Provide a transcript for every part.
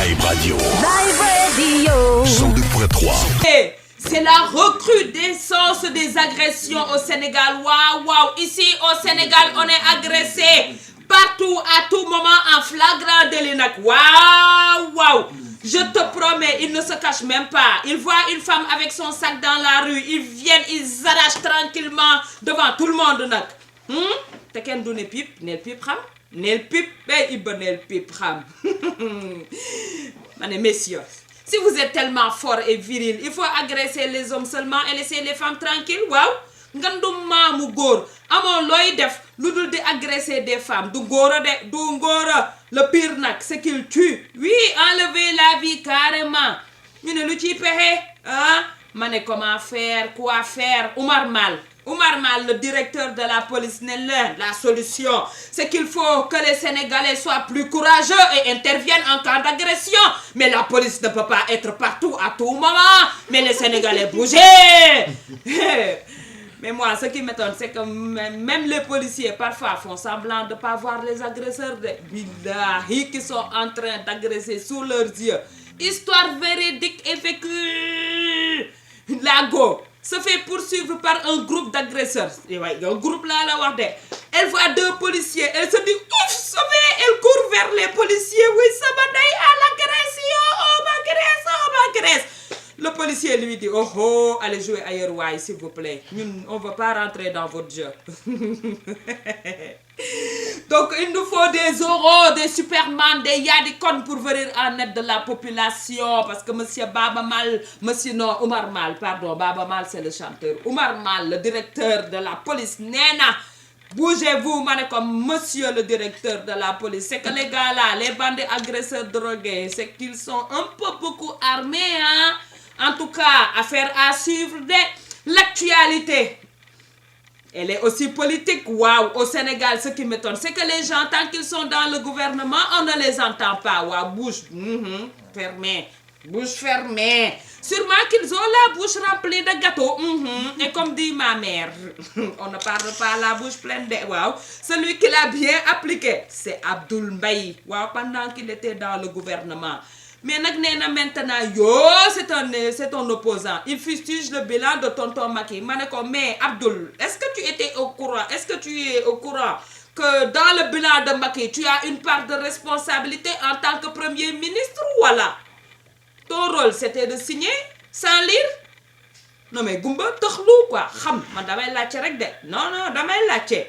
Vibe Radio. Vibe Radio. 102.3. Et c'est la recrudescence des agressions au Sénégal. Waouh, waouh. Ici au Sénégal, on est agressé partout, à tout moment, en flagrant délit. Waouh, waouh. Je te promets, ils ne se cachent même pas. Ils voient une femme avec son sac dans la rue. Ils viennent, ils arrachent tranquillement devant tout le monde. Te kenn du ne pipe, nel pipe xam. Nel pipe, ben Iba nel pipe xam. Mané messieurs, si vous êtes tellement fort et viril, il faut agresser les hommes seulement et laisser les femmes tranquilles. Waaw. Ngandum maamu góor amoo looy def lu dul di agresser des femmes du ngóora de du ngóora le pire nag c'est qu'il tue. Oui, enlever la vie carrément. ñu ne lu ciy pexe ah ma ne comment faire, quoi faire. Oumar Mal, le directeur de la police, n'est la solution. C'est qu'il faut que les Sénégalais soient plus courageux et interviennent en cas d'agression. Mais la police ne peut pas être partout à tout moment. Mais les Sénégalais bougez. Mais moi, ce qui m'étonne, c'est que même les policiers, parfois, font semblant de ne pas voir les agresseurs de Billahi qui sont en train d'agresser sous leurs yeux. Histoire véridique et vécue. La go se fait poursuivre par un groupe d'agresseurs. Et ouais, un groupe là, elle voit deux policiers. Elle se dit, ouf, sauvé. Elle court vers les policiers. Oui, ça m'aide à l'agression. On m'agresse. Le policier lui dit, oh oh, allez jouer ailleurs, ouais, s'il vous plaît. Nous, on ne va pas rentrer dans votre jeu. Donc, il nous faut des Zorro, des Superman, des Yadikon pour venir en aide de la population. Parce que Oumar Mal, pardon, Baba Mal, c'est le chanteur. Oumar Mal, le directeur de la police, Nena. Bougez-vous, comme monsieur le directeur de la police. C'est que les gars là, les bandits agresseurs drogués, c'est qu'ils sont un peu beaucoup armés, hein. En tout cas, affaire à suivre de l'actualité. Elle est aussi politique. Waouh, au Sénégal, ce qui m'étonne, c'est que les gens, tant qu'ils sont dans le gouvernement, on ne les entend pas. Waouh, bouche fermée. Bouche fermée. Sûrement qu'ils ont la bouche remplie de gâteaux. Et comme dit ma mère, on ne parle pas la bouche pleine de... Waouh. Celui qui l'a bien appliqué, c'est Abdoul Mbaye. Waouh, pendant qu'il était dans le gouvernement. Mais maintenant, c'est un opposant. Il fustige le bilan de tonton Macky. Mais Abdoul, est-ce que tu étais au courant? Est-ce que tu es au courant que dans le bilan de Macky, tu as une part de responsabilité en tant que Premier ministre? Voilà. Ton rôle, c'était de signer sans lire. Non mais Goumba, t'chlou quoi. Man damay lache rek de. Non, damay lache.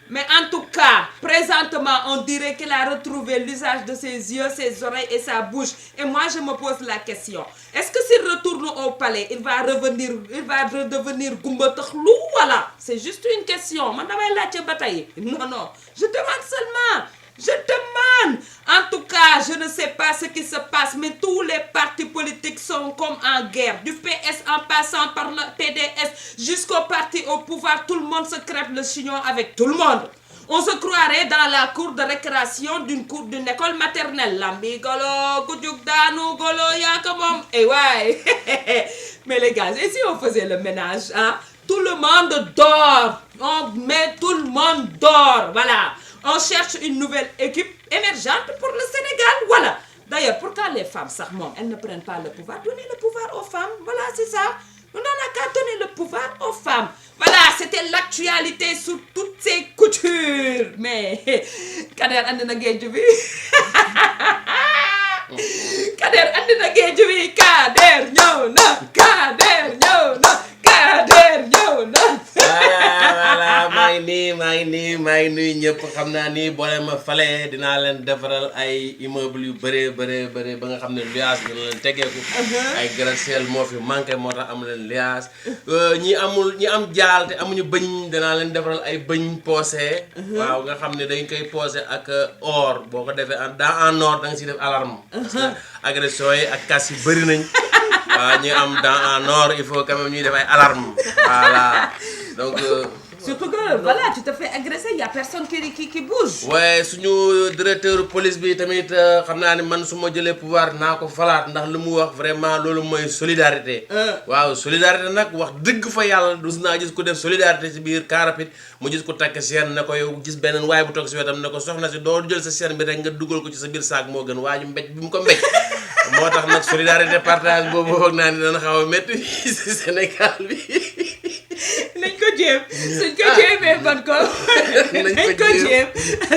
Mais en tout cas, présentement, on dirait qu'il a retrouvé l'usage de ses yeux, ses oreilles et sa bouche. Et moi, je me pose la question. Est-ce que s'il retourne au palais, il va redevenir Goumba Takhlou? Voilà. C'est juste une question. Man damay lache bataille. Non. Je demande seulement. Je demande. En tout cas, je ne sais pas ce qui se passe, mais tous les partis politiques sont comme en guerre. Du PS en passant par le PDS jusqu'au parti au pouvoir, tout le monde se crêpe le chignon avec tout le monde. On se croirait dans la cour de récréation d'une école maternelle. Lambi golo, goudjouk danou golo, yakamom. Et ouais. Mais les gars, et si on faisait le ménage, hein? Tout le monde dort. Tout le monde dort. Voilà. On cherche une nouvelle équipe émergente pour le Sénégal. Voilà. D'ailleurs, pourquoi les femmes, elles ne prennent pas le pouvoir? Donnez le pouvoir aux femmes. Voilà, c'est ça. On n'en a qu'à donner le pouvoir aux femmes. Voilà, c'était l'actualité sous toutes ses coutures. Mais, Kader andina géej bi. Kader andina géej bi. Kader ñëw na. Voilà, maa ngi nuyu ñëpp. Xam naa ni boo leen ma falee dinaa leen defaral ay immeuble yu bëree ba nga xam ne luyaas dina leen tegeeku. Ay gratte-ciel moo fi manqué moo tax am leen luyaas. ñi am jaal te amuñu bëñ dinaa leen defaral ay bëñ poosé. Waaw nga xam ne dañ koy poosé ak or boo ko defee en or da nga siy def alarme. Parce que agression yi ak cas yi bëri nañ. Waaw ñi am en or il faut quand même ñuy def ay alarme. Voilà donc. Surtout que, voilà, tu te fais agresser, il n'y a personne qui bouge. Ouais, suñu directeur police bi tamit xam naa ne man su ma jëlee pouvoir naa ko falaat ndax lu mu wax vraiment loolu mooy solidarité. Waaw solidarité nag wax dëgg fa yàlla dus naa gis ku def solidarité ci biir car rapide mu gis ku takk chaîne ne ko yow gis beneen waaye bu toog si wetam ne ko soxna si doo jël sa chaîne bi rek nga dugal ko ci sa biir saak moo gën waa ñu mbéj bi mu ko mbéj moo tax nag solidarité partage boobu foog naa ni dana xaw a métti si Sénégal bi. nañ ko jéem suñ ko jéemee ban ko. nañ ko jéem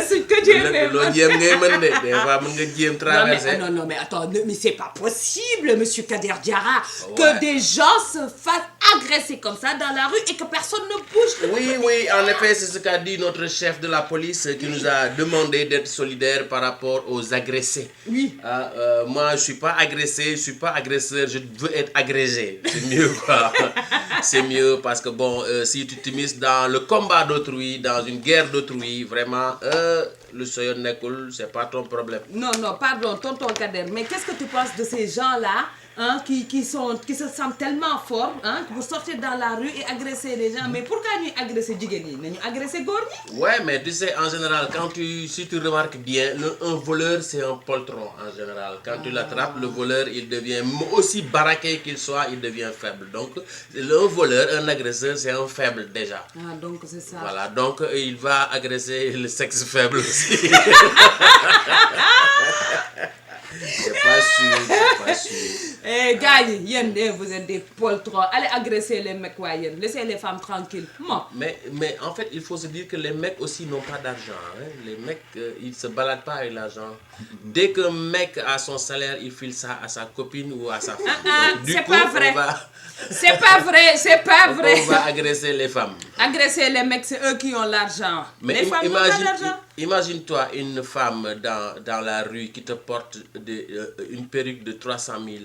suñ ko jéemee ban. loo jéem ngay mën de des fois mën nga jéem traverser. Non mais attends mais c'est pas possible monsieur Kader Diarra que des gens se fassent agresser comme ça dans la rue et que personne ne bouge. Oui, en effet, c'est ce qu'a dit notre chef de la police qui nous a demandé d'être solidaires par rapport aux agressés. Oui. Moi, je suis pas agressé, je suis pas agresseur, je veux être agrégé. C'est mieux quoi. C'est mieux parce que bon, si tu t'immisces dans le combat d'autrui, dans une guerre d'autrui, vraiment, le soyon nekul, c'est pas ton problème. Non, pardon, tonton Kader, mais qu'est-ce que tu penses de ces gens-là qui se sentent tellement forts pour sortir dans la rue et agresser les gens? Mais pourquoi nous agresser Djigeni? Nous agresser Gorni? Ouais, mais tu sais, en général, si tu remarques bien, un voleur, c'est un poltron en général. Quand tu l'attrapes, le voleur, il devient, aussi baraqué qu'il soit, il devient faible. Donc, un voleur, un agresseur, c'est un faible déjà. Ah, donc c'est ça. Voilà, donc il va agresser le sexe faible aussi. C'est pas sûr. Eh, gars, vous êtes des poltrons. Allez agresser les mecs, laissez les femmes tranquilles. Moi. Mais en fait, il faut se dire que les mecs aussi n'ont pas d'argent. Les mecs, ils se baladent pas avec l'argent. Dès qu'un mec a son salaire, il file ça à sa copine ou à sa femme. C'est pas vrai. C'est pas vrai. On va agresser les femmes. Agresser les mecs, c'est eux qui ont l'argent. Mais les femmes n'ont pas d'argent. Imagine-toi une femme dans la rue qui te porte une perruque de 300 000,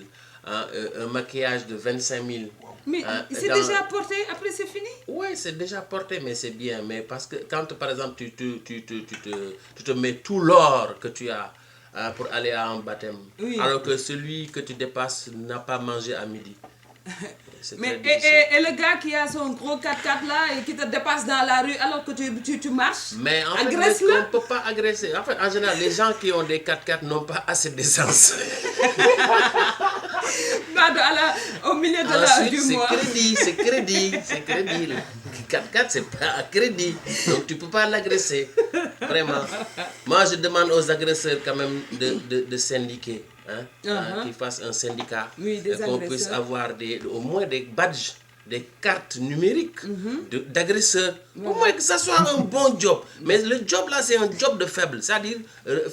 un maquillage de 25 000. Mais c'est déjà porté, après c'est fini? Oui, c'est déjà porté, mais c'est bien. Mais parce que quand, par exemple, tu te mets tout l'or que tu as pour aller à un baptême, alors que celui que tu dépasses n'a pas mangé à midi. Mais et le gars qui a son gros 4x4 là et qui te dépasse dans la rue alors que tu marches, mais en fait, agresse-le. on ne peut pas agresser. En fait, en général, les gens qui ont des 4x4 n'ont pas assez d'essence. Au milieu de du mois. C'est crédit. 4x4, c'est pas à crédit. Donc, tu ne peux pas l'agresser. Vraiment. Moi, je demande aux agresseurs quand même de syndiquer. Qu'ils fassent un syndicat, qu'on puisse avoir au moins des badges, des cartes numériques d'agresseurs. Au moins que ça soit un bon job. Mais le job là, c'est un job de faible. C'est-à-dire,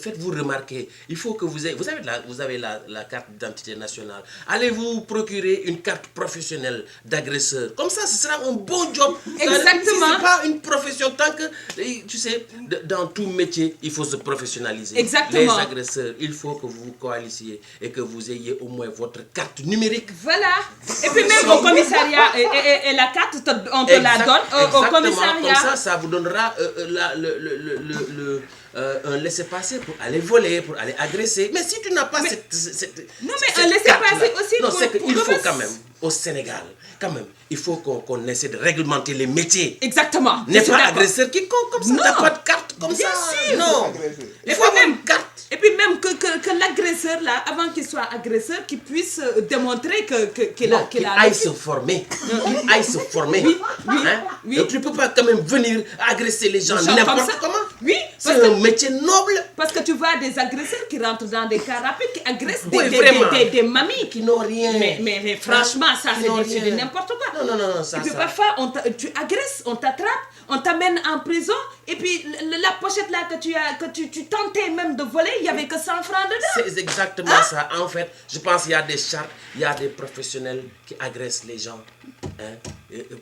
faites-vous remarquer, il faut que vous avez la carte d'identité nationale. Allez-vous procurer une carte professionnelle d'agresseur. Comme ça, ce sera un bon job. Exactement. Ce n'est pas une profession. Tant que, tu sais, dans tout métier, il faut se professionnaliser. Exactement. Les agresseurs, il faut que vous vous coalisiez et que vous ayez au moins votre carte numérique. Voilà. Et puis même au commissariat, et la carte, on te la donne au commissariat. Comme ça vous donnera un laissez-passer pour aller voler, pour aller agresser. Mais si tu n'as pas cette non, mais un laissez-passer aussi non, c'est qu'il faut quand même, au Sénégal, quand même, il faut qu'on essaie de réglementer les métiers. Exactement. N'est pas agresseur quiconque comme ça. T'as pas de carte comme bien ça. Sûr. Non. Il faut avoir une carte. Et puis même que l'agresseur là, avant qu'il soit agresseur, qu'il puisse démontrer qu'il aille se former. Qu'il aille se former. Oui. Donc tu ne peux pas quand même venir agresser les gens n'importe comment. Oui. C'est un métier noble. Parce que tu vois des agresseurs qui rentrent dans des cars rapides, qui agressent des mamies. Qui n'ont rien. Mais franchement, ça c'est de n'importe quoi. Non, ça. Et puis parfois, tu agresses, on t'attrape, on t'amène en prison, et puis la pochette là que tu tentais même de voler, il n'y avait que 100 francs dedans. C'est exactement ça. En fait, je pense qu'il y a des chartes, il y a des professionnels qui agressent les gens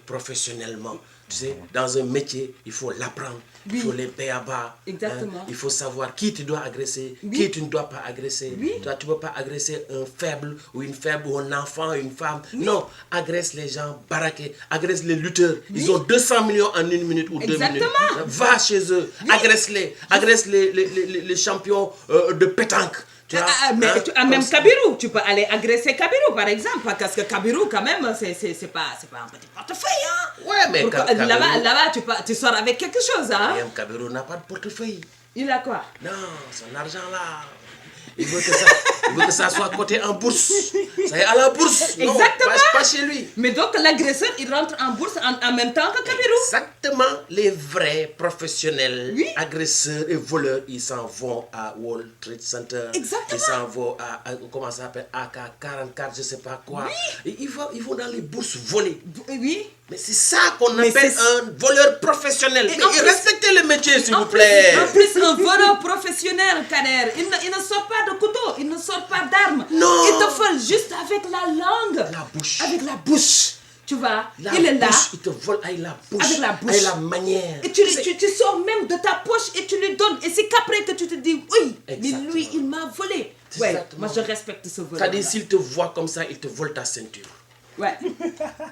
professionnellement. Tu sais, dans un métier, il faut l'apprendre. Oui. Il faut les payer à bas. Exactement. Il faut savoir qui tu dois agresser, qui tu ne dois pas agresser. Oui. Toi, tu ne peux pas agresser un faible ou une faible ou un enfant, une femme. Oui. Non, agresse les gens baraqués, agresse les lutteurs. Ils ont 200 millions en 1 minute ou 2 minutes. Va chez eux, agresse-les. Agresse les champions de pétanque. Même Kabirou, tu peux aller agresser Kabirou par exemple, parce que Kabirou quand même c'est pas un petit portefeuille. Ouais, mais là-bas tu sors avec quelque chose. Même Kabirou n'a pas de portefeuille. Il a quoi? Non, son argent là. Il veut que ça soit coté en bourse. Ça est à la bourse. Non, Exactement. pas chez lui. Mais donc l'agresseur, il rentre en bourse en même temps que Kabirou. Exactement. Les vrais professionnels, Oui. agresseurs et voleurs, ils s'en vont à Wall Street Center. Exactement. Ils s'en vont comment ça s'appelle, AK-44, je sais pas quoi. Et ils vont dans les bourses voler. Oui. Mais c'est ça qu'on Mais appelle c'est- un voleur professionnel. Et Mais en plus- respectez le métier, s'il vous En plaît. plus, un voleur professionnel, Kader, il ne sort pas de couteau, il ne sort pas d'armes. Non. Il te vole juste avec la langue. La bouche. Avec la bouche. Tu vois, La il est là. bouche, il te vole avec la bouche. Avec la bouche. Avec la manière. Et tu sors même de ta poche et tu lui donnes. Et c'est qu'après que tu te dis, oui, mais Exactement. lui, il m'a volé. Ouais, Exactement. moi je respecte ce voleur. C'est-à-dire, s'il te voit comme ça, il te vole ta ceinture. Ouais.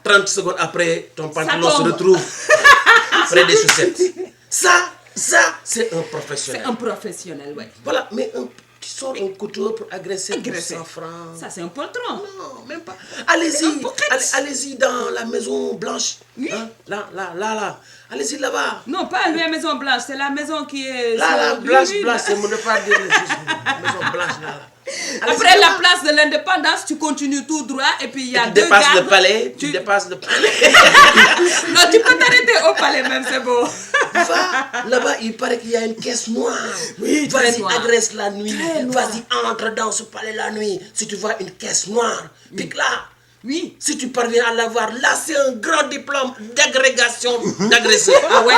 30 secondes après, ton pantalon se tombe. retrouve près des chaussettes. Ça, c'est un professionnel. C'est un professionnel, ouais. Voilà, mais qui sort un couteau pour agresser pour Agresser. 100 francs. Ça, c'est un poltron. Non, même pas. C'est un Allez-y, pocket. allez-y dans la Maison Blanche. Oui. Hein? Là. Allez-y là-bas. Non, pas la Maison Blanche, c'est la maison qui est... Là, sur- Blanche, oui, Blanche, là. c'est mon départ de la Maison Blanche, là. Allez-y Après la là-bas. place de l'indépendance, tu continues tout droit et puis il y a Tu deux dépasses gardes. le palais, tu dépasses le palais. Non, tu peux t'arrêter au palais même, c'est beau. Va, là-bas, il paraît qu'il y a une caisse noire. Oui, très Vas-y, noire. agresse la nuit. Très noire. Vas-y, entre dans ce palais la nuit. Si tu vois une caisse noire, pique-la. Oui. Si tu parviens à l'avoir, là, c'est un grand diplôme d'agrégation d'agresseurs. Ah ouais,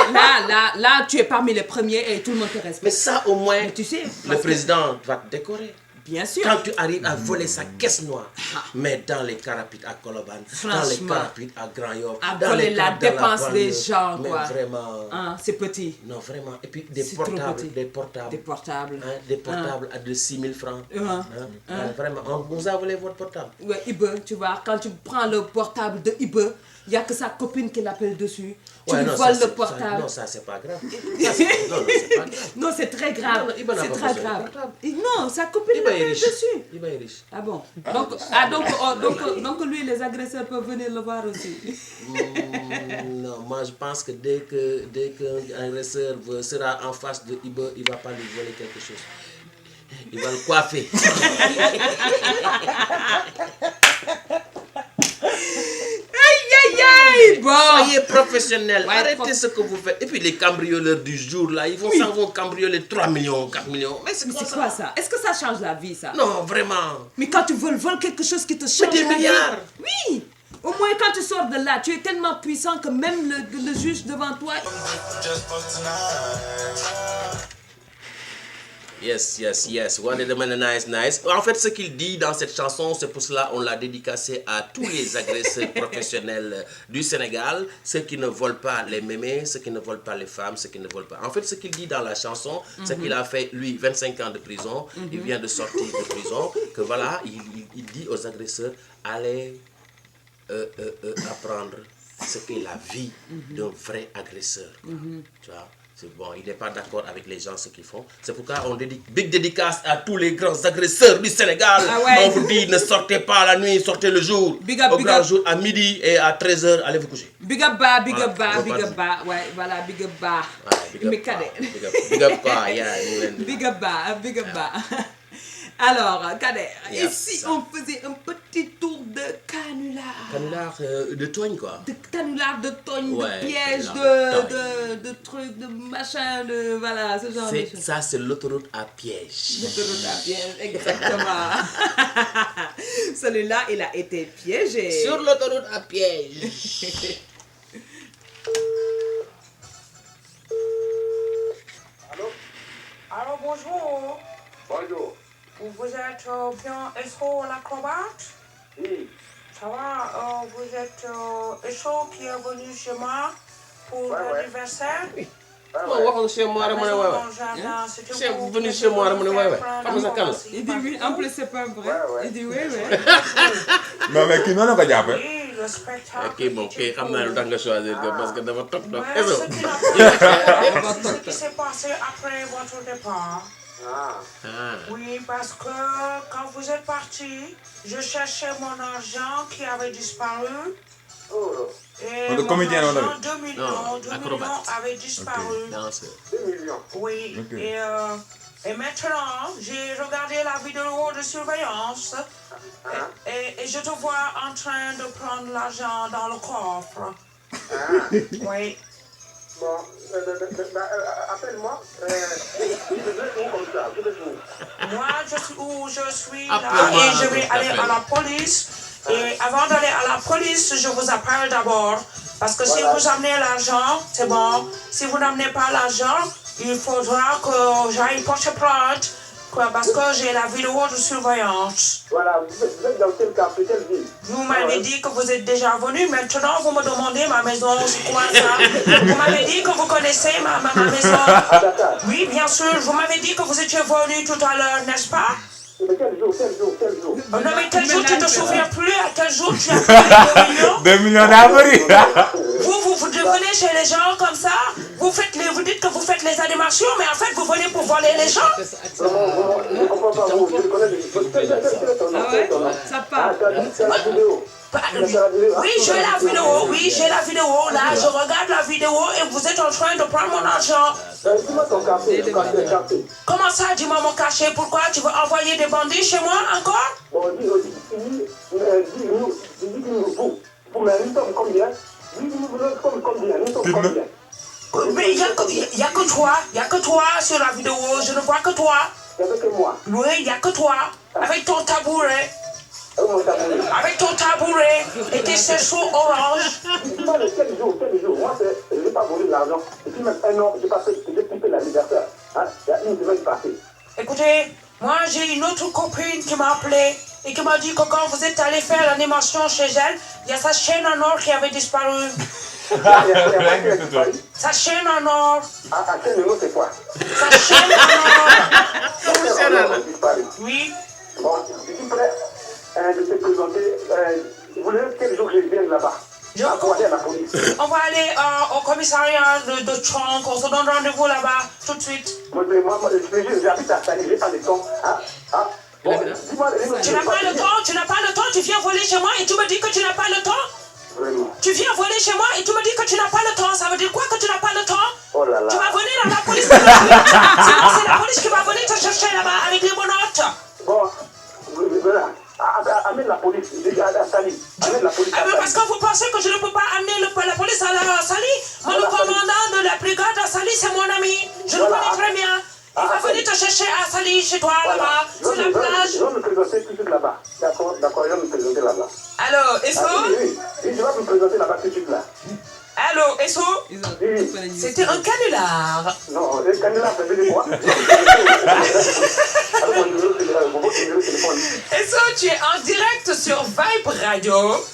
là, tu es parmi les premiers et tout le monde te respecte. Mais ça, au moins, Mais tu sais, le parce que- président va te décorer. Bien sûr. Quand tu arrives à voler sa caisse noire, mais dans les carapites à Colobane, dans les Franchement. carapites à Grand Yoff, À dans voler les la camps de dépense des banlieue, gens, mais quoi. vraiment, Hein, c'est petit. non, vraiment. Et puis des C'est trop portables, petit. des portables. Des portables. Hein, des portables à de 6 000 francs. Hein, Vraiment, on vous a volé votre portable. Ouais, Ibe, tu vois, quand tu prends le portable de Ibe, il n'y a que sa copine qui l'appelle dessus. Tu Ouais, lui non, voles ça, le portable. non, ça, c'est pas grave. Ça, c'est pas grave. Non, c'est très grave. Non, Ibe n'a C'est pas très besoin de grave. portable. Et non, sa copine Iba est l'appelle riche. dessus. Iba est riche. Ah bon? Donc lui, les agresseurs peuvent venir le voir aussi. Non, moi je pense que dès qu'un agresseur sera en face de Iba, il ne va pas lui voler quelque chose. Il va le coiffer. Aïe, bon. Soyez professionnels, Ouais, arrêtez ce que vous faites. Et puis les cambrioleurs du jour là, ils s'en vont cambrioler 3 millions, 4 millions. Mais c'est Mais c'est quoi ça? Est-ce que ça change la vie, ça? Non, vraiment. Mais quand tu voles quelque chose qui te change des la vie. milliards. Oui. Au moins, quand tu sors de là, tu es tellement puissant que même le juge devant toi... Yes. One of the men nice. En fait, ce qu'il dit dans cette chanson, c'est pour cela on l'a dédicacé à tous les agresseurs professionnels du Sénégal, ceux qui ne volent pas les mémés, ceux qui ne volent pas les femmes, ceux qui ne volent pas. En fait, ce qu'il dit dans la chanson, c'est qu'il a fait, lui, 25 ans de prison. Il vient de sortir de prison. Que voilà, il dit aux agresseurs, allez apprendre ce qu'est la vie d'un vrai agresseur. Tu vois? C'est bon, il n'est pas d'accord avec les gens, ce qu'ils font. C'est pourquoi on dédique big dédicace à tous les grands agresseurs du Sénégal. Ah ouais. On vous dit, ne sortez pas la nuit, sortez le jour. Big up, Au big grand up. jour, à midi et à 13h, allez vous coucher. Big up bas, big Voilà, up bas, on big va up bas. Ouais, voilà, big up bas. Ouais, big up Mais quoi, Cadet. big up quoi, yeah, ñu leen di- Big up bas, big up bas. Alors, Cadet, Yes. ici on faisait un petit tour de canular. Canular de tooñ quoi. De canular, de togn, Ouais, de piège, canular de trucs, de machin, de voilà, ce genre de C'est, choses. ça, c'est l'autoroute à piège. L'autoroute à piège, exactement. Celui-là, il a été piégé. Sur l'autoroute à piège. Alors bonjour, Bonjour. vous êtes bien Esso l'acrobate? Oui. Ça va, vous êtes Esso qui est venu chez moi pour Ouais, ouais. l'anniversaire? Non, waxoon chez moi rek ma ne waay waay. Chef, vous venez chez moi, rek ma ne waay waay. Xam nga sa kan la? Il dit oui, en plus c'est pas vrai. Ouais, ouais. Il dit oui, oui. non mais kii noonu la ko jàppee. Oui, le spectacle. kii moom kii xam naa lu tax nga choisir ko parce que dafa top top. Mais Eso. ce qui n'a pas c'est ce qui s'est passé après votre départ. Ah. Oui, parce que quand vous êtes parti, je cherchais mon argent qui avait disparu. Oh, Et Le mon comédien, non, argent, non. 2 millions, Non, 2 acrobate. millions avait disparu. Danseur. 2 millions. Oui, Ok. et Et maintenant, j'ai regardé la vidéo de surveillance et je te vois en train de prendre l'argent dans le coffre. Oui. Bon, appelle-moi. Je vais comme ça. Je vais où? Moi, je suis où je suis là Appelle-moi, et je vais je aller à t'appelle. la police. Et avant d'aller à la police, je vous appelle d'abord. Parce que si vous amenez l'argent, c'est bon. Si vous n'amenez pas l'argent, il faudra que j'aille porter plainte. Parce que j'ai la vidéo de surveillance. Voilà, vous êtes dans quel quartier, quelle ville? Vous m'avez dit que vous êtes déjà venu. Maintenant, vous me demandez ma maison. C'est quoi ça? Vous m'avez dit que vous connaissez ma maison. Dakar. Oui, bien sûr. Vous m'avez dit que vous étiez venu tout à l'heure, n'est-ce pas? Mais quel jour? Oh non, mais quel jour tu te souviens plus? À quel jour tu as pris 2 millions? 2 millions d'abonnés. Vous devenez chez les gens comme ça? Vous dites que vous faites les animations, mais en fait, vous venez pour voler les gens? Je ne comprends pas, vous, je connais Ah ouais? Ça part. C'est la vidéo. Oui, j'ai la vidéo. Là, je regarde la vidéo et vous êtes en train de prendre mon argent. Dis-moi ton quartier, quartier. Comment ça, dis-moi mon cachet? Pourquoi tu veux envoyer des bandits chez moi encore? Bon, vous m'avez mis comme combien? Comme combien? Nous sommes combien? Mais il y a que toi sur la vidéo. Je ne vois que toi. Il n'y avait que moi. Oui, il n'y a que toi. Avec ton tabouret. Mon tabouret. Avec ton tabouret et tes cerceaux orange. Dis-moi quel jour? Moi, je n'ai pas volé de l'argent. Et puis même un an, j'ai coupé l'anniversaire. Hein? Il y a une semaine passée. Écoutez, moi j'ai une autre copine qui m'a appelé et qui m'a dit que quand vous êtes allé faire l'animation chez elle, il y a sa chaîne en or qui avait disparu. Sa chaîne en or. À quel niveau c'est quoi? Sa chaîne en or. Oui. Bon, je suis prêt de te présenter. Vous voulez quel jour je viens là-bas? Pour aller à la police. On va aller au commissariat de Tronc. On se donne rendez-vous là-bas tout de suite. Moi, j'habite à Sani, j'ai pas de temps. Bon, dis-moi, Tu n'as pas le temps, tu viens voler chez moi et tu me dis que tu n'as pas le temps? Vraiment. Tu viens voler chez moi et tu me dis que tu n'as pas le temps. Ça veut dire quoi que tu n'as pas le temps? Oh là là. Tu vas venir à la police. C'est la police qui va venir te chercher là-bas avec les monotes. Bon, voilà. Amène la police. J'ai dit à Sali. Amène la police. Ah, mais parce que vous pensez que je ne peux pas amener la police à la Sali? Moi, le commandant de la brigade à Sali, c'est mon ami. Je le connais très bien. Il va venir te chercher à Sali, chez toi, là-bas, sur la plage. Je vais me présenter tout de suite là-bas. D'accord, je vais me présenter là-bas. Allô, Esso? Oui, je vais me présenter là-bas tout de suite là. Allô, Esso? C'était un canular. Non, le canular, ça veut dire quoi? Alors, mon numéro de téléphone. Esso, tu es en direct sur Vibe Radio.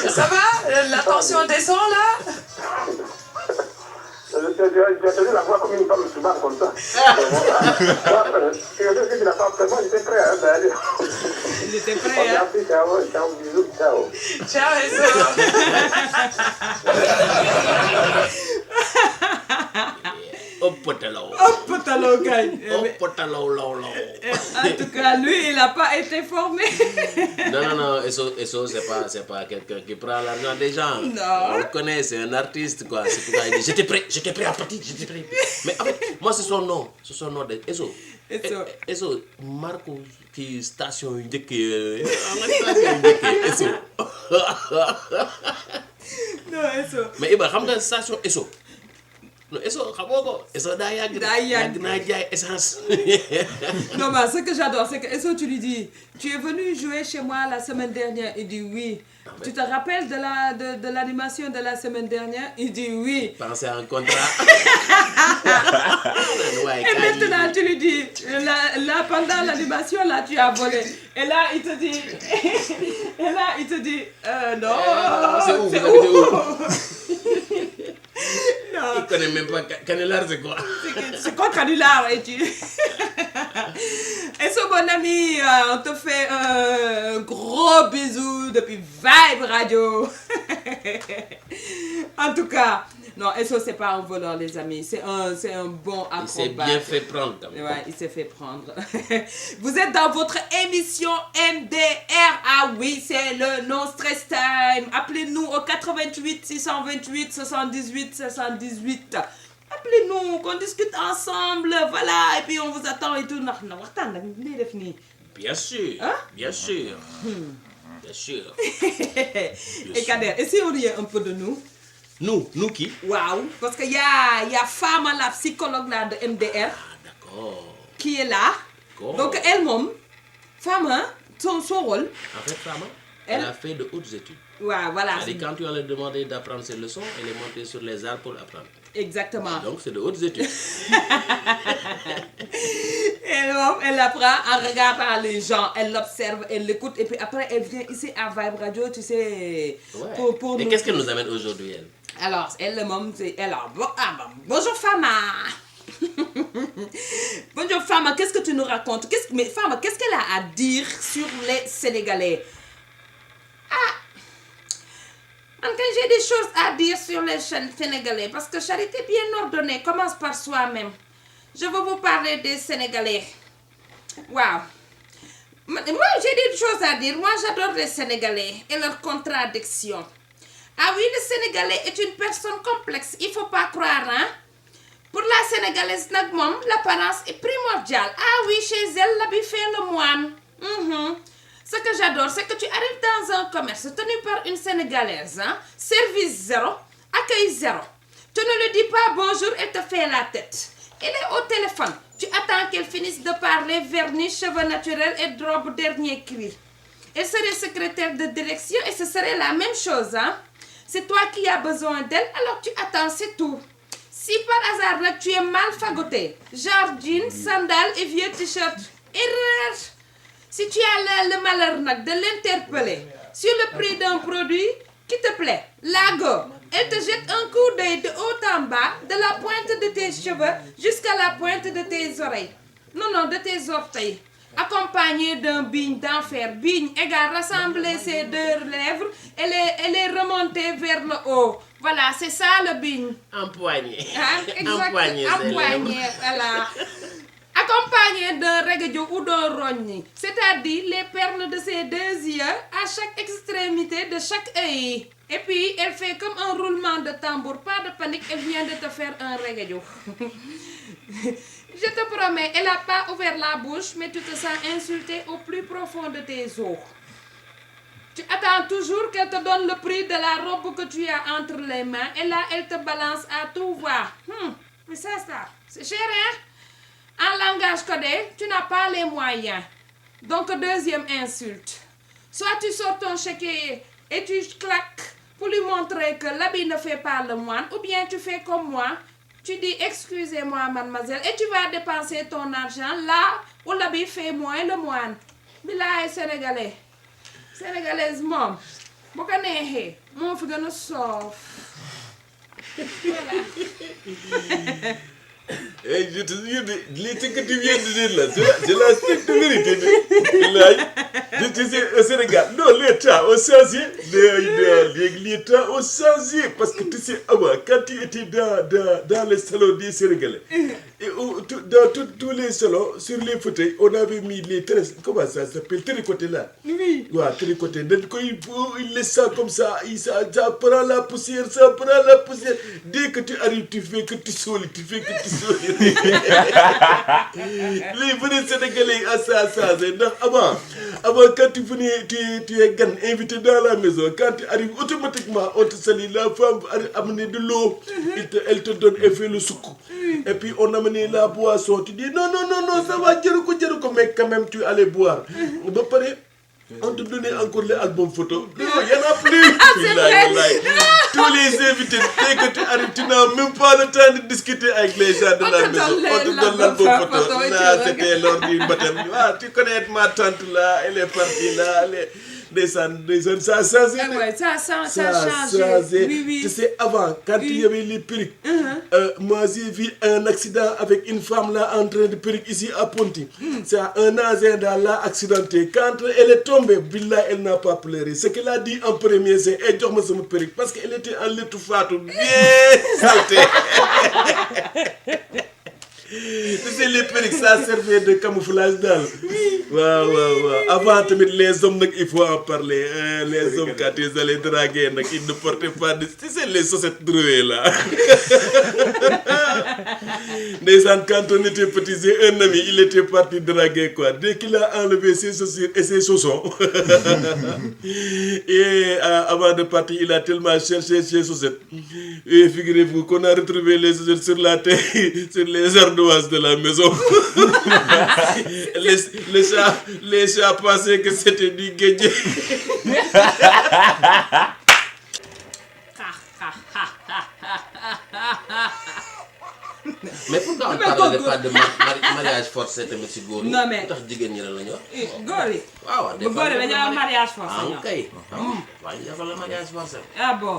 Ça va? La tension descend là? Tu as tenu la voix comme une femme souvent comme ça. Moi, j'étais prêt à aller. Il était prêt, hein? Ciao, bisous, ciao. Ciao, Esso. Potalo gagne. En tout cas, lui, il n'a pas été formé. Non, Esso, c'est pas quelqu'un qui prend l'argent des gens. Non. On le connaît, c'est un artiste, quoi. C'est pourquoi il dit j'étais prêt à partir, j'étais prêt. Mais en fait, moi, c'est son nom de Esso. Esso, Marco, qui station njëkk Esso. Non, Esso. Mais Iba, xam nga station Esso. Non, Esso, xamoo ko. Esso daa yàgg naa jaay essence. Non, mais ce que j'adore, c'est que Esso, tu lui dis, tu es venu jouer chez moi la semaine dernière. Il dit oui. Tu te rappelles de l'animation de la semaine dernière? Il dit oui. Pensez à un contrat. Et maintenant, tu lui dis, là, pendant l'animation, là, tu as volé. Et là, il te dit, non, C'est où? c'est Vous habitez où? Non. Il connaît même pas canular, c'est quoi? C'est quoi canular? Et tu... Et ce bon ami, on te fait un gros bisou depuis Vibe Radio. En tout cas, non, Esso, c'est pas un voleur, les amis. C'est un bon acrobat. Il s'est bien fait prendre, quand même. Ouais, il s'est fait prendre. Vous êtes dans votre émission MDR. Ah oui, c'est le No Stress Time. Appelez-nous au 88 628 78 78. appelez-nous, qu'on discute ensemble, voilà, et puis on vous attend et tout. Non, waxtaan nag lii def nii. Bien sûr. Hein? Bien sûr. Bien sûr. Et Kader, essayez un peu de nous. Nous qui? Waouh, parce qu'il y a Fama, la psychologue là de MDR, Ah, d'accord. qui est là. D'accord. Donc elle-même, Fama, son rôle, En fait, Fama, elle a fait de hautes études. ouais, voilà. C'est-à-dire, quand tu as demandé d'apprendre ses leçons, elle est montée sur les arbres pour apprendre. Exactement. Donc, c'est de hautes études. Elle apprend en regardant les gens, elle l'observe, elle l'écoute, et puis après elle vient ici à Vibe Radio, tu sais, Ouais. pour Et nous. qu'est-ce qu'elle nous amène aujourd'hui, elle? Alors, elle, le môme, c'est... Alors, bonjour Fama. Bonjour Fama, qu'est-ce que tu nous racontes? Mais Fama, qu'est-ce qu'elle a à dire sur les Sénégalais? Quand j'ai des choses à dire sur les Sénégalais, parce que charité bien ordonnée commence par soi-même. Je veux vous parler des Sénégalais. Waouh. Moi, j'ai des choses à dire. Moi, j'adore les Sénégalais et leurs contradictions. Ah oui, le Sénégalais est une personne complexe. Il ne faut pas croire, hein? Pour la Sénégalaise, l'apparence est primordiale. Ah oui, chez elle, l'habit fait le moine. Ce que j'adore, c'est que tu arrives dans un commerce tenu par une Sénégalaise, hein? Service zéro, accueil zéro. Tu ne lui dis pas bonjour, elle te fait la tête. Elle est au téléphone. Tu attends qu'elle finisse de parler, vernis, cheveux naturels et robe dernier cuir. Elle serait secrétaire de direction et ce serait la même chose, hein? C'est toi qui as besoin d'elle, alors tu attends, c'est tout. Si par hasard là, tu es mal fagoté, genre jeans, sandales et vieux t-shirt, erreur. Si tu as le malheur de l'interpeller sur le prix d'un produit qui te plaît, la go, elle te jette un coup d'œil de haut en bas, de la pointe de tes cheveux jusqu'à la pointe de tes oreilles. Non, de tes orteils. Accompagnée d'un bigne d'enfer. Bigne égale rassembler ses deux lèvres, elle est remontée vers le haut. Voilà, c'est ça le bigne. Empoigné. Hein? Exact. Empoigné, Empoigné, voilà. Accompagné d'un regadio ou d'un rogni, c'est-à-dire les perles de ses deux yeux à chaque extrémité de chaque œil. Et puis, elle fait comme un roulement de tambour, pas de panique, elle vient de te faire un regadio. Je te promets, elle n'a pas ouvert la bouche, mais tu te sens insulté au plus profond de tes os. Tu attends toujours qu'elle te donne le prix de la robe que tu as entre les mains, et là, elle te balance à tout va. Mais ça, c'est cher, hein? En langage codé, tu n'as pas les moyens. Donc, deuxième insulte. Soit tu sors ton chéquier et tu claques pour lui montrer que l'habit ne fait pas le moine, ou bien tu fais comme moi, tu dis excusez-moi mademoiselle et tu vas dépenser ton argent là où l'habit fait moins le moine. Bilaay sénégalais. Sénégalaise moom bu ko neexee moo fi gën a soof. Voilà. Et je te dis, les trucs que tu viens de dire là, c'est la stricte vérité. Tu sais, au Sénégal, non, l'État a changé. L'État a changé. Parce que tu sais, avant, quand tu étais dans les salons des Sénégalais, et dans tous les salons, sur les fauteuils, on avait mis les tresses, comment ça s'appelle, tricotés là. Oui. Ouais, tricotés. Donc, il laisse ça comme ça, ça prend la poussière, ça prend la poussière. Dès que tu arrives, tu fais que tu souris, tu fais que tu souris. Les vrais Sénégalais à ça, avant, quand tu venais, tu es gan, invité dans la maison, quand tu arrives, automatiquement, on te salue, la femme amener de l'eau, elle te donne, elle fait le souk. Et puis on amenait la boisson, tu dis non, ça va, djero, mais quand même tu allais boire. On te donnait encore les albums photos. Non, il n'y en a plus. Tous les invités, dès que tu arrives, tu n'as même pas le temps de discuter avec les gens de la maison. On te donne l'album photo. Là, c'était lors du baptême. Ah, tu connais ma tante là, elle est partie là, elle est... Ça a changé. Ouais, ça a changé. Oui. Tu sais, avant, quand il y avait les perruques, moi j'ai vu un accident avec une femme là en train de perruque ici à Ponty. C'est un ancien dans là accidenté. Quand elle est tombée, Billah, elle n'a pas pleuré. Ce qu'elle a dit en premier, c'est hey, donne-moi ma perruque. Parce qu'elle était en l'étouffato bien saltée. Tu sais, les perruques, ça servait de camouflage daal. waaw avant tamit les hommes nag il faut en parler hein. Les hommes quand ils allaient draguer nag ils ne portaient pas de tu sais les chaussettes trouées là. Ndeysaan quand on était petit j'ai un ami il était parti draguer quoi dès qu'il a enlevé ses chaussures et ses chaussons et avant de partir il a tellement cherché ses chaussettes et figurez-vous qu'on a retrouvé les chaussettes sur la terre sur les ardoises de la maison. Les chats pensaient que c'était du guédié. mais pourquoi on parle pas de mariage forcé tamit si góor yi. Non, mais- tax jigéen ñi la ñu wax. góor yi waaw bu góor yi dañoo am mariage forcé ñoom. kay. waaye ñu defal la mariage forcé. ah bon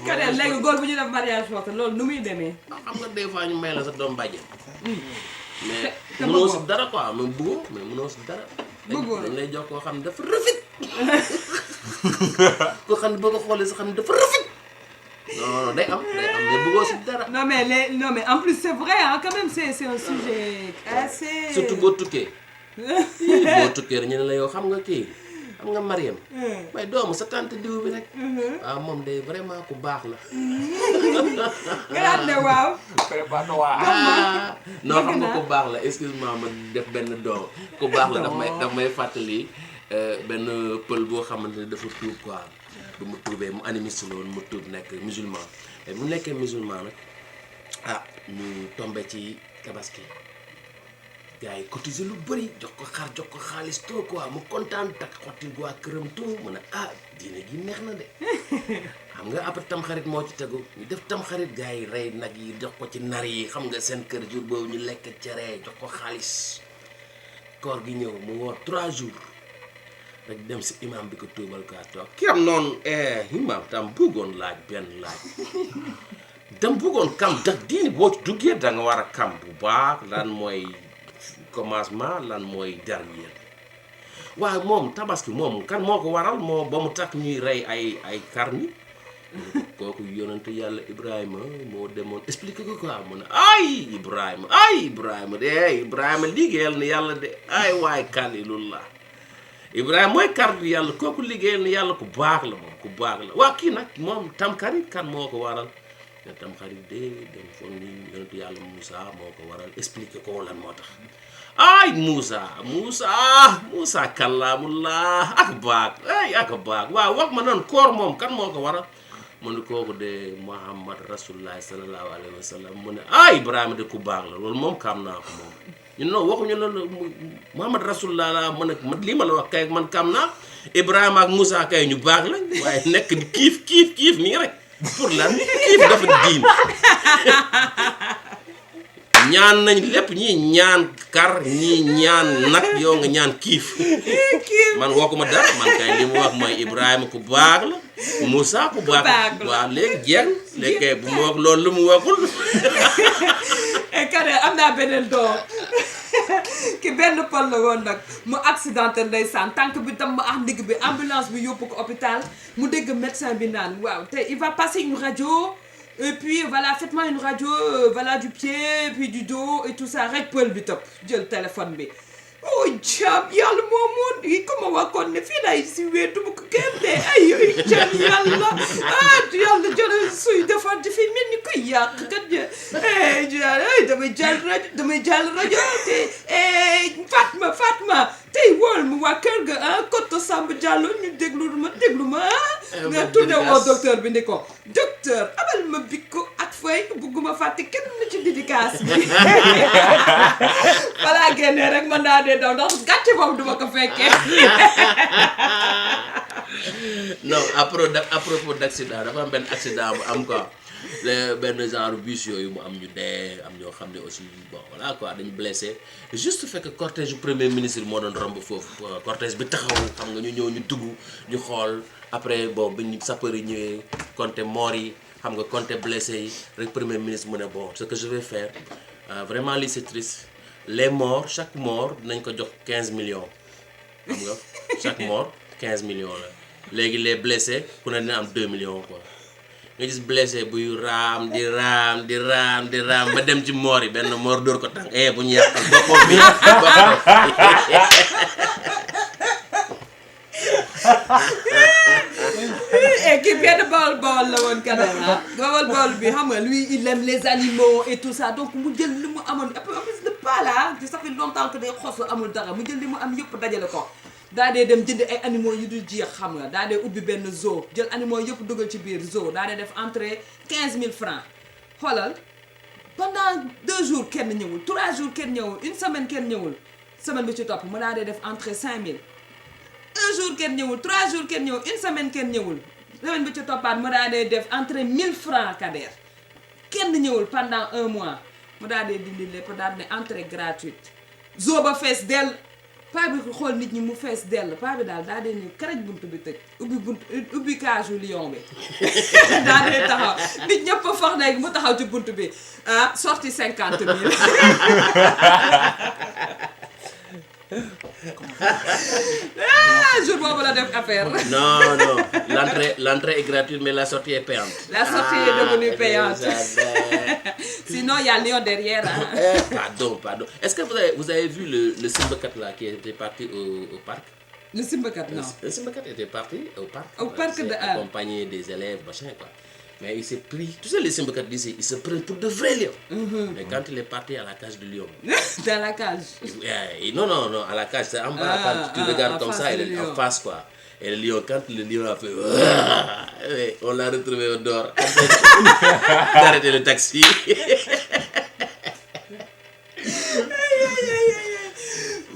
ka ne léegi góor bu ñu def mariage forcé loolu nu muy demee. xam nga des fois ñu may la sa doom bàjjen. mais te mënoo bëggoo. si dara quoi mais bëggoo mais mënoo si dara. Bëggoo. dañ lay jox koo xam ne dafa rafet. koo xam ne boo ko xoolee sa xam ne dafa rafet. non day am mais bëggoo si dara. non mais en plus c'est vrai hein quand même c'est un sujet assez. surtout boo tukkee. boo tukkee rek ñu ne la yow xam nga kii xam nga Mariam. waaye doomu sa tante diw bi rek. waaw moom de vraiment ku baax la. nga daan ne waaw. non xam nga ku baax la excuse-moi ma def benn doom ku baax la daf may fàttali benn pël boo xamante ne dafa tuub quoi bu mu tuubee mu animiste la woon mu tuub nekk musulman mais mu nekkee musulman nag ñu tombé ci tabaski gars yi cotiser lu bëri jox ko xar jox ko xaalis too quoi mu kontaan takk xotti waa këram too mu ne diine gi neex na de xam nga après tamxarit moo ci tegu ñu def tamxarit gars yi rey nag yi jox ko ci nar yi xam nga seen kër jour boobu ñu lekk cere jox ko xaalis koor gi ñëw mu woor 3 jours rek dem si imam bi ko tuubal kaa toog ki am noonu imam tam bëggoon laaj benn laaj dam bëggoon kam dak diine boo ci duggee da nga war a kam bu baax lan mooy commencement lan mooy dernier waaye moom tabaski moom kan moo ko waral moo ba mu tax ñuy rey ay karni kooku yonente yàlla Ibrahima moo demoon expliqué ko quoi mu ne Ibrahima de Ibrahima liggéeyal na yàlla de ay waay Kalilullah Ibrahima mooy kar yàlla kooku liggéeyal na yàlla ku baax la moom ku baax la waa kii nag moom tamxarit kan moo ko waral te tamxarit de dem foog ni yonente yàlla Moussa moo ko waral expliqué ko lan moo tax ay Moussa kallaamullah ak baax waaw wax ma noonu koor moom kan moo ko waral mu ne kooku de Muhammad Rasulullah sallallahu alayhi wa sallam mu ne Ibrahima de ku baax la loolu moom kam naa ko moom ñun non waxuñu la Muhammad Rasulullah la man ak lii ma la wax kay man kam naa Ibrahima ak Moussa kay ñu baax lañ waaye nekk di kiif nii rek pour lan kiif dafa diin ñaan nañ lépp ñii ñaan kar ñii ñaan nag yow nga ñaan kiif man waxuma dara man kay li mu wax mooy Ibrahima ku baax la Moussa ku baax la waaw léegi jeex léegi kay bu mu wax loolu lu mu waxul Kader am naa beneen doom ki benn pël la woon nag mu accidenté ndeysaan tànk bi tam ak ndigg bi ambulance bi yóbbu ko hôpital mu dégg médecin bi naan waaw te il va passer une radio et puis voilà faites-moi une radio voilà du pied puis du dos et tout ça rek pël bi topp jël téléphone bi oh jàmm yàlla moomoon yi ko ma waxoon ne fii lay si weetu bu ko kenn de ay yooyu jàmm yàlla yàlla jël suy defar di fi mel ni koy yàq kat damay jàll rajo te Fatma tey wóol mu waa kër ga Koto Samba Diallo ñu déglu ma nga tourné woo docteur bi ni ko docteur abal ma bikko ak fay bugguma fàtte kenn na ci dédicace bi voilà génnee rek man daa dee daw ndax gàcce boobu duma ko fekkee non à propos d'accident dafa am benn accident bu am quoi benn genre bus yooyu mu am ñu dee am ñoo xam ne aussi bon voilà quoi dañu blessé juste fekk cortège du premier ministre moo doon romb foofu cortège bi taxaw xam nga ñu ñëw ñu dugg ñu xool après bon bi ñu sapeur yi ñëwee compter morts yi xam nga compter blessé yi rek premier ministre mu ne bon ce que je vais faire vraiment lii c'est triste les morts chaque mort dinañ ko jox 15 millions xam nga chaque mort 15 millions la léegi les blessés ku ne dina am 2 millions quoi nga gis blessé buy raam di raam ba dem ci moor yi benn moor dóor ko tànk bu ñu yàqal boppam bi qui vient de bol la woon kanam bol bi xam nga lui il aime les animaux et tout ça donc mu jël li mu amoon après en plus le pas là ça fait longtemps que day xos amul dara mu jël li mu am yëpp dajale ko daa dee dem jënd ay animaux yu dul jeex xam nga daa dee ubbi benn zoo jël animaux yëpp dugal ci biir zoo daa dee def entrée 15 000 francs xoolal pendant 2 jours kenn ñëwul 3 jours kenn ñëwul une semaine kenn ñëwul semaine bi ci topp mu daa dee def entrée 5 000 1 jour kenn ñëwul 3 jours kenn ñëwul une semaine kenn ñëwul semaine bi ci toppaat mu daa dee def entrée 1000 francs Kader kenn ñëwul pendant 1 mois mu daa dee dindi lépp daal ne entrée gratuite zoo ba fees dell paa bi xool nit ñi mu fees dell paa bi daal daa dee ni karaj buntu bi tëj ubbi cage lion bi daa dee taxaw nit ñëpp a foog léegi mu taxaw ci buntu bi sorti 50 000 jour boobu la def affaire. non l'entrée est gratuite mais la sortie est payante. La sortie est devenue payante. Sinon il y a lion derrière. Pardon. Est-ce que vous avez vu le Simbakat là qui était parti au parc? Le Simbakat non. Le Simbakat était parti au parc. Au parc de accompagné des élèves machin quoi. Mais il s'est pris, tu sais les Simbakat d'ici, ils se prennent pour de vrais lions. Mais quand il est parti à la cage de lion. Dans la cage. Non, à la cage, c'est en bas, quand tu regardes comme ça, il est en face quoi. Et le lion, quand le lion a fait, on l'a retrouvé au dehors. D'arrêter le taxi.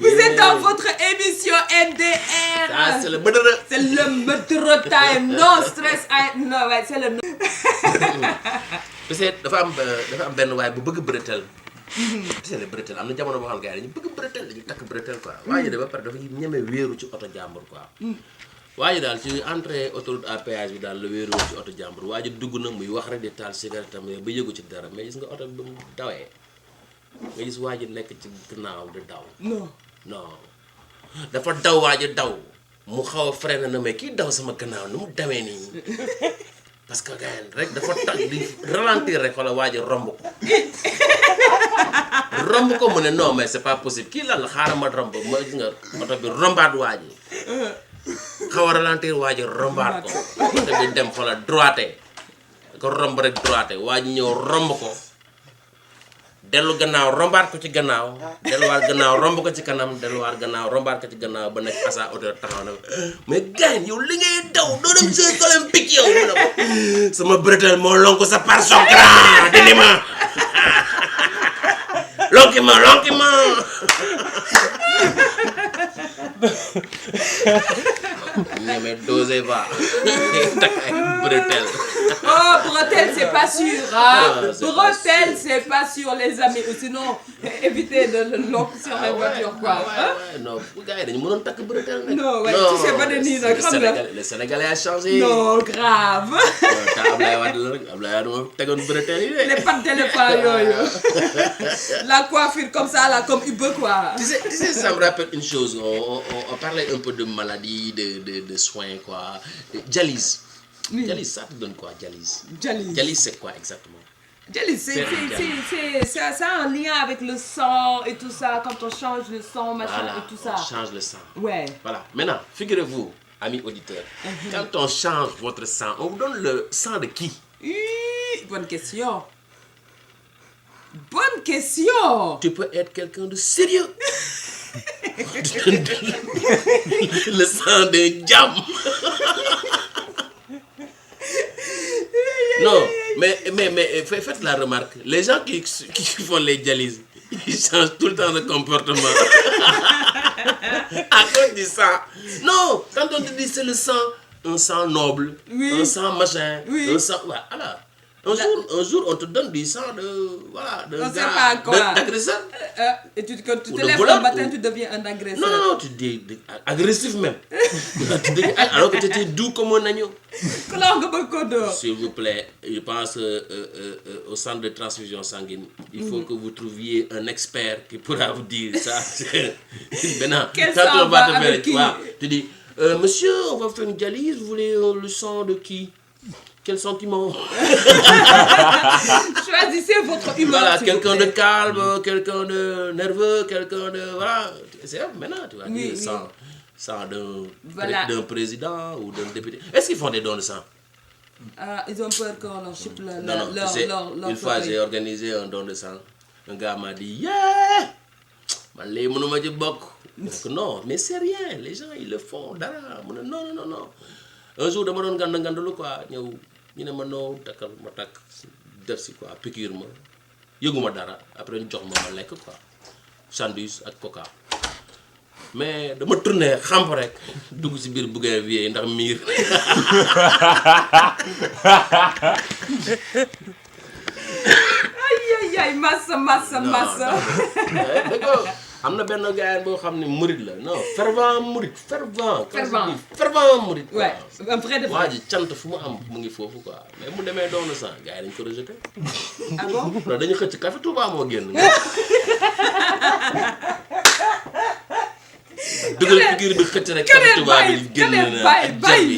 Vous êtes dans votre émission MDR. Ah, c'est le Medre. C'est le Medre time. No stress. Non, ouais, c'est le. Tu sais, dafa am benn waay bu bëgg bretelle. Tu sais les bretelles am na jamono boo xam ne gars yi dañu bëgg bretelle dañu takk bretelle quoi. waa ji de ba pare dafa ñeme wéeru ci oto jàmbur quoi. waa ji daal ci entrée autoroute à péage bi daal la wéeru ci oto jàmbur waa ji dugg na muy wax rek di taal cigarette am ba yëgu ci dara mais gis nga oto bi ba mu dawee nga gis waa ji nekk ci gannaaw di daw. non dafa daw waa ji daw mu xaw a freiné na mais kii daw sama gannaaw nu mu demee nii parce que gars rek dafa tax di ralentir rek wala waa ji romb ko mu ne non mais c'est pas possible kii lan la xaaral ma romb ma gis nga oto bi rombaat waa ji xaw a ralentir waa ji rombaat ko oto bi dem xoolal droite ko romb rek droite waa ji ñëw romb ko dellu gannaaw rombaat ko ci gannaaw delluwaat gannaaw romb ko ci kanam delluwaat gannaaw rombaat ko ci gannaaw ba nekk asa auto taxaw na mais gars yow li ngay daw doo dem jeux olympique yow mu ne ko sama bretelle moo lonku sa parson grand dindi ma lonki ma mais dosez pas tak ay bretelle. Oh, bretelle, c'est pas sûr, hein. Bretelle, c'est pas sûr, les amis. Ou sinon, évitez de lock sur les voitures, quoi. Ouais, non, gars, dañu mënoon takk bretelle nag. Non, ouais, tu sais pas de nii nag, xam nga. Le Sénégalais a changé. Non, grave. Ta Ablaye Wade la rek Ablaye Wade moom tegoon bretelle yi de. Les pattes d'éléphant yooyu. La coiffure comme ça, là, comme Hubert, quoi. Tu sais, ça me rappelle une chose. On parlait un peu de maladie, de soins, quoi. Dialyse. Oui. Dialyse, ça te donne quoi, dialyse? Dialyse, c'est quoi exactement? Dialyse, ça a un lien avec le sang et tout ça, quand on change le sang, machin Voilà, et tout ça. on change le sang. Ouais. Voilà. Maintenant, figurez-vous, amis auditeurs, quand on change votre sang, on vous donne le sang de qui? Bonne question. Bonne question. Tu peux être quelqu'un de sérieux. Le sang de Jam. Non, mais faites la remarque. Les gens qui font les dialyses, ils changent tout le temps de comportement. À cause du sang. Non, quand on te dit c'est le sang, un sang noble, un sang machin, un sang... Voilà. Un jour, on te donne du sang d'agresseur. Et tu te lèves le matin, tu deviens un agresseur. Non, tu dis agressif même. Alors que tu étais doux comme un agneau. S'il vous plaît, je pense au centre de transfusion sanguine, il faut que vous trouviez un expert qui pourra vous dire ça. Quel sang va avec qui? Tu dis, monsieur, on va faire une dialyse, vous voulez le sang de qui? quel sentiment? Choisissez votre humeur. Voilà, s'il quelqu'un vous de plaît. calme, quelqu'un de nerveux, quelqu'un de... Voilà, c'est maintenant, tu vas Oui, dire oui. sang Voilà. d'un président ou d'un député. Est-ce qu'ils font des dons de sang? Ah, ils ont peur qu'on leur chipe leur Non, tu sais, une fois fauteuil. j'ai organisé un don de sang. Un gars m'a dit, yeah! Man, les mënuma ci bokk. Donc, non, mais c'est rien, les gens ils le font dara. Mu ne non. Un jour dama doon gandalu quoi ñëw ñu ne ma noo takkal ma takk def si quoi piqûre ma yëguma dara après ñu jox ma lekk quoi sandwich ak coca mais dama tourné xamp rek dugg si biir buggee vie ndax miir. ay massa. Dëgg am na benn gars boo xam ne murid la non fervent murid fervent murid. Ouais, un vrai de vrai. waa ji cant fu mu am mu ngi foofu quoi mais mu demee doon na sax gars yi dañ ko rejeté. Ah bon? non dañu xëcc café Touba moo génn. dugal piqûre bi xëcc rek café Touba bi génn na ak jar bi.